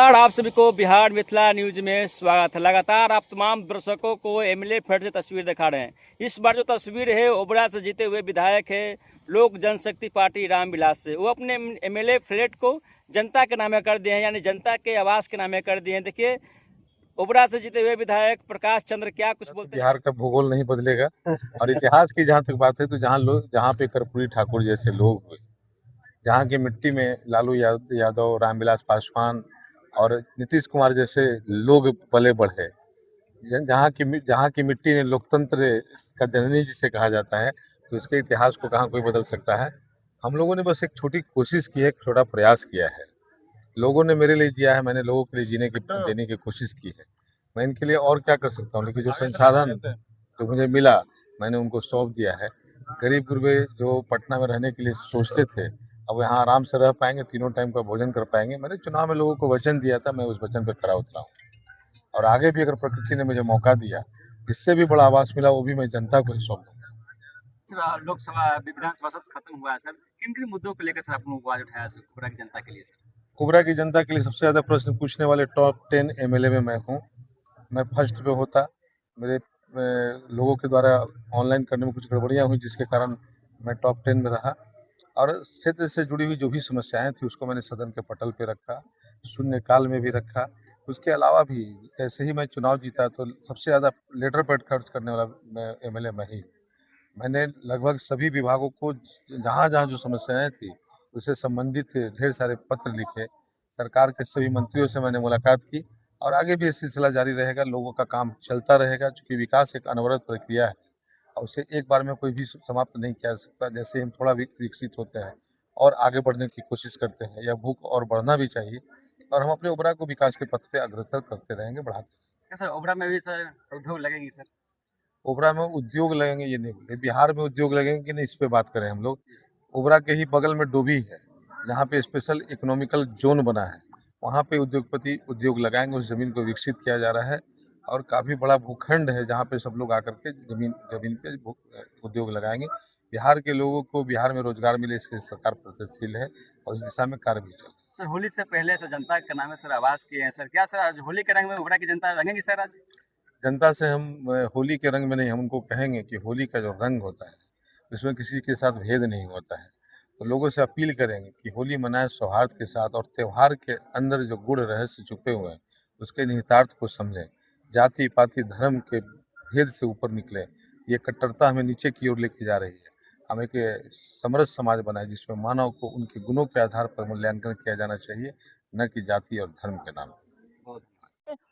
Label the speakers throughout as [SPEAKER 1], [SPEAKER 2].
[SPEAKER 1] नमस्कार, आप सभी को बिहार मिथिला न्यूज में स्वागत है। लगातार आप तमाम दर्शकों को एमएलए फ्लैट से तस्वीर दिखा रहे हैं। इस बार जो तस्वीर है ओबरा से जीते हुए विधायक है लोक जनशक्ति पार्टी रामविलास से। वो अपने एमएलए फ्लैट को जनता के नामे कर दिए हैं, यानी जनता के आवास के नामे कर दिए हैं। देखिए ओबरा से जीते हुए विधायक प्रकाश चंद्र क्या कुछ बोलते हैं।
[SPEAKER 2] बिहार का भूगोल नहीं बदलेगा और इतिहास की जहाँ तक बात है तो जहाँ पे कर्पूरी ठाकुर जैसे लोग हुए, जहाँ की मिट्टी में लालू यादव, रामविलास पासवान और नीतीश कुमार जैसे लोग पले बढ़े, जहाँ की मिट्टी ने लोकतंत्र का जननी जिसे कहा जाता है, तो इसके इतिहास को कहाँ कोई बदल सकता है। हम लोगों ने बस एक छोटी कोशिश की है, एक छोटा प्रयास किया है। लोगों ने मेरे लिए जिया है, मैंने लोगों के लिए देने की कोशिश की है। मैं इनके लिए और क्या कर सकता हूँ, लेकिन जो संसाधन जो मुझे मिला मैंने उनको सौंप दिया है। गरीब गुरबे जो पटना में रहने के लिए सोचते थे, अब यहाँ आराम से रह पाएंगे, तीनों टाइम का भोजन कर पाएंगे। मैंने चुनाव में लोगों को वचन दिया था, मैं उस वचन पर खरा उतरा हूँ और आगे भी अगर प्रकृति ने मुझे मौका दिया, इससे भी बड़ा आवास मिला, वो भी मैं जनता को ही सौंपूंगा।
[SPEAKER 1] लोकसभा विधानसभा सत्र खत्म हुआ है सर, किन किन मुद्दों को लेकर सर आपने आवाज उठाया सर ओबरा की जनता के लिए? सर
[SPEAKER 2] ओबरा की जनता के लिए सबसे ज्यादा प्रश्न पूछने वाले टॉप 10 एमएलए में मैं हूँ। मैं फर्स्ट पे होता, मेरे लोगों के द्वारा ऑनलाइन करने में कुछ गड़बड़ियाँ हुई, जिसके कारण मैं टॉप 10 में रहा और क्षेत्र से जुड़ी हुई जो भी समस्याएं थी उसको मैंने सदन के पटल पे रखा, शून्यकाल में भी रखा। उसके अलावा भी ऐसे ही मैं चुनाव जीता तो सबसे ज़्यादा लेटर पैड खर्च करने वाला एमएलए मैं ही। मैंने लगभग सभी विभागों को जहाँ जहाँ जो समस्याएं थी उससे संबंधित ढेर सारे पत्र लिखे। सरकार के सभी मंत्रियों से मैंने मुलाकात की और आगे भी ये सिलसिला जारी रहेगा। लोगों का काम चलता रहेगा, क्योंकि विकास एक अनवरत प्रक्रिया है और उसे एक बार में कोई भी समाप्त नहीं किया जा सकता। जैसे हम थोड़ा विकसित होते हैं और आगे बढ़ने की कोशिश करते हैं, यह भूख और बढ़ना भी चाहिए और हम अपने ओबरा को विकास के पथ पे अग्रसर करते रहेंगे, बढ़ाते रहेंगे।
[SPEAKER 1] सर ओबरा में भी सर उद्योग लगेगी सर?
[SPEAKER 2] ओबरा में उद्योग लगेंगे ये नहीं बोले, बिहार में उद्योग लगेंगे कि नहीं इस पे बात करें हम लोग। ओबरा के ही बगल में डोभी है, जहाँ पे स्पेशल इकोनॉमिकल जोन बना है, वहाँ पे उद्योगपति उद्योग लगाएंगे। उस जमीन को विकसित किया जा रहा है और काफी बड़ा भूखंड है जहाँ पे सब लोग आकर के जमीन पे उद्योग लगाएंगे। बिहार के लोगों को बिहार में रोजगार मिले, इसके लिए सरकार प्रयत्नशील है और इस दिशा में कार्य भी चल रहा है।
[SPEAKER 1] सर होली से पहले सर जनता के नाम सर आवाज किए हैं सर, क्या सर आज होली के रंग में ओबरा की जनता रंगेगी सर? आज
[SPEAKER 2] जनता से हम होली के रंग में नहीं, हम उनको कहेंगे कि होली का जो रंग होता है उसमें किसी के साथ भेद नहीं होता है। तो लोगों से अपील करेंगे कि होली मनाएं सौहार्द के साथ और त्यौहार के अंदर जो गुड़ रहस्य छुपे हुए हैं उसके निहितार्थ को समझें। जाति पाति धर्म के भेद से ऊपर निकले, ये कट्टरता हमें नीचे की ओर लेके जा रही है। हम एक समरस समाज बनाए जिसमें मानव को उनके गुणों के आधार पर मूल्यांकन किया जाना चाहिए, न कि जाति और धर्म के नाम।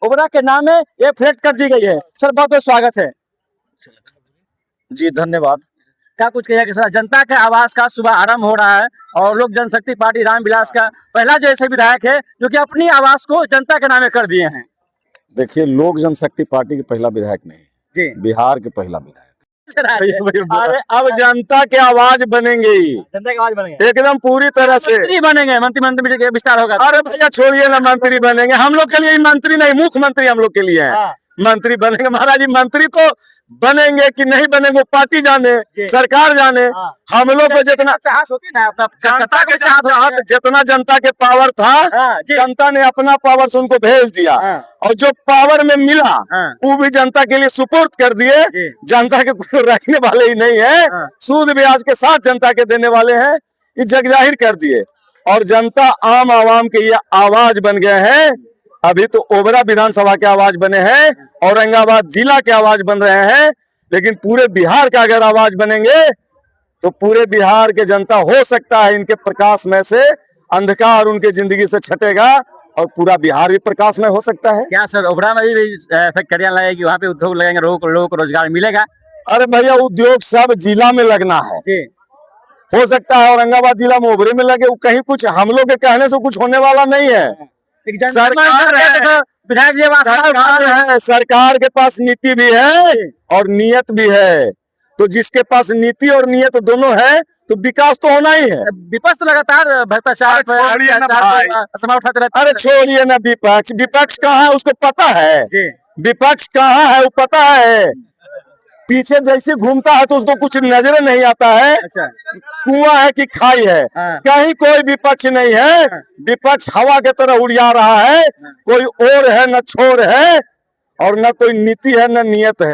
[SPEAKER 1] ओबरा के नाम में ये फ्लैट कर दी गई है सर, बहुत बहुत स्वागत है
[SPEAKER 3] जी, धन्यवाद।
[SPEAKER 1] क्या कुछ कहिए कि सर जनता के आवास का शुभ आरंभ हो रहा है और लोक जनशक्ति पार्टी रामविलास का पहला जो ऐसे विधायक है जो कि अपनी आवास को जनता के नामे कर दिए हैं।
[SPEAKER 3] देखिए, लोक जनशक्ति पार्टी के पहला विधायक नहीं
[SPEAKER 1] जी,
[SPEAKER 3] बिहार के पहला विधायक।
[SPEAKER 1] अरे
[SPEAKER 3] अब जनता के आवाज बनेंगे,
[SPEAKER 1] जनता के आवाज बनेंगे
[SPEAKER 3] एकदम पूरी तरह से।
[SPEAKER 1] मंत्री बनेंगे, मंत्री के विस्तार होगा।
[SPEAKER 3] अरे भैया छोड़िए ना, मंत्री बनेंगे। हम लोग के लिए मंत्री नहीं, मुख्यमंत्री हम लोग के लिए है।
[SPEAKER 1] हाँ।
[SPEAKER 3] मंत्री बनेंगे महाराज जी। मंत्री तो बनेंगे कि नहीं बनेंगे पार्टी जाने, सरकार जाने।
[SPEAKER 1] हाँ।
[SPEAKER 3] हम लोग को जितना
[SPEAKER 1] चाहत होती ना अपना
[SPEAKER 3] जनता के चाहत, जितना जनता के पावर था,
[SPEAKER 1] हाँ,
[SPEAKER 3] जनता ने अपना पावर से उनको भेज दिया।
[SPEAKER 1] हाँ।
[SPEAKER 3] और जो पावर में मिला,
[SPEAKER 1] हाँ।
[SPEAKER 3] वो भी जनता के लिए सुपुर्द कर दिए। जनता के कोई रखने वाले ही नहीं है।
[SPEAKER 1] हाँ।
[SPEAKER 3] सूद ब्याज के साथ जनता के देने वाले हैं, ये जग जाहिर कर दिए। और जनता आम आवाम के ये आवाज बन गए हैं। अभी तो ओबरा विधानसभा के आवाज बने हैं, औरंगाबाद जिला के आवाज बन रहे हैं, लेकिन पूरे बिहार का अगर आवाज बनेंगे तो पूरे बिहार के जनता हो सकता है इनके प्रकाश में से अंधकार उनके जिंदगी से छटेगा और पूरा बिहार भी प्रकाश में हो सकता है।
[SPEAKER 1] क्या सर ओबरा में भी फैक्ट्रियां लगेगी, वहाँ पे उद्योग लगेंगे, लोगों को रोजगार मिलेगा?
[SPEAKER 3] अरे भैया, उद्योग सब जिला में लगना है।
[SPEAKER 1] जी।
[SPEAKER 3] हो सकता है औरंगाबाद जिला में ओबरे में लगे, कहीं कुछ हम लोग के कहने से कुछ होने वाला नहीं है। सरकार है, सरकार के पास नीति भी है और नियत भी है। तो जिसके पास नीति और नियत दोनों है तो विकास तो होना ही है।
[SPEAKER 1] विपक्ष तो लगातार भ्रष्टाचार सवाल उठाते रहते।
[SPEAKER 3] अरे छोड़िए ना विपक्ष कहाँ है उसको पता है। विपक्ष कहाँ है वो पता है। पीछे जैसे घूमता है तो उसको कुछ नजर नहीं आता है,
[SPEAKER 1] अच्छा
[SPEAKER 3] कुआं है कि खाई है।
[SPEAKER 1] हाँ।
[SPEAKER 3] कहीं कोई विपक्ष नहीं है, विपक्ष हवा के तरह उड़िया रहा है, कोई ओर है न छोर है और न कोई नीति है न नियत है।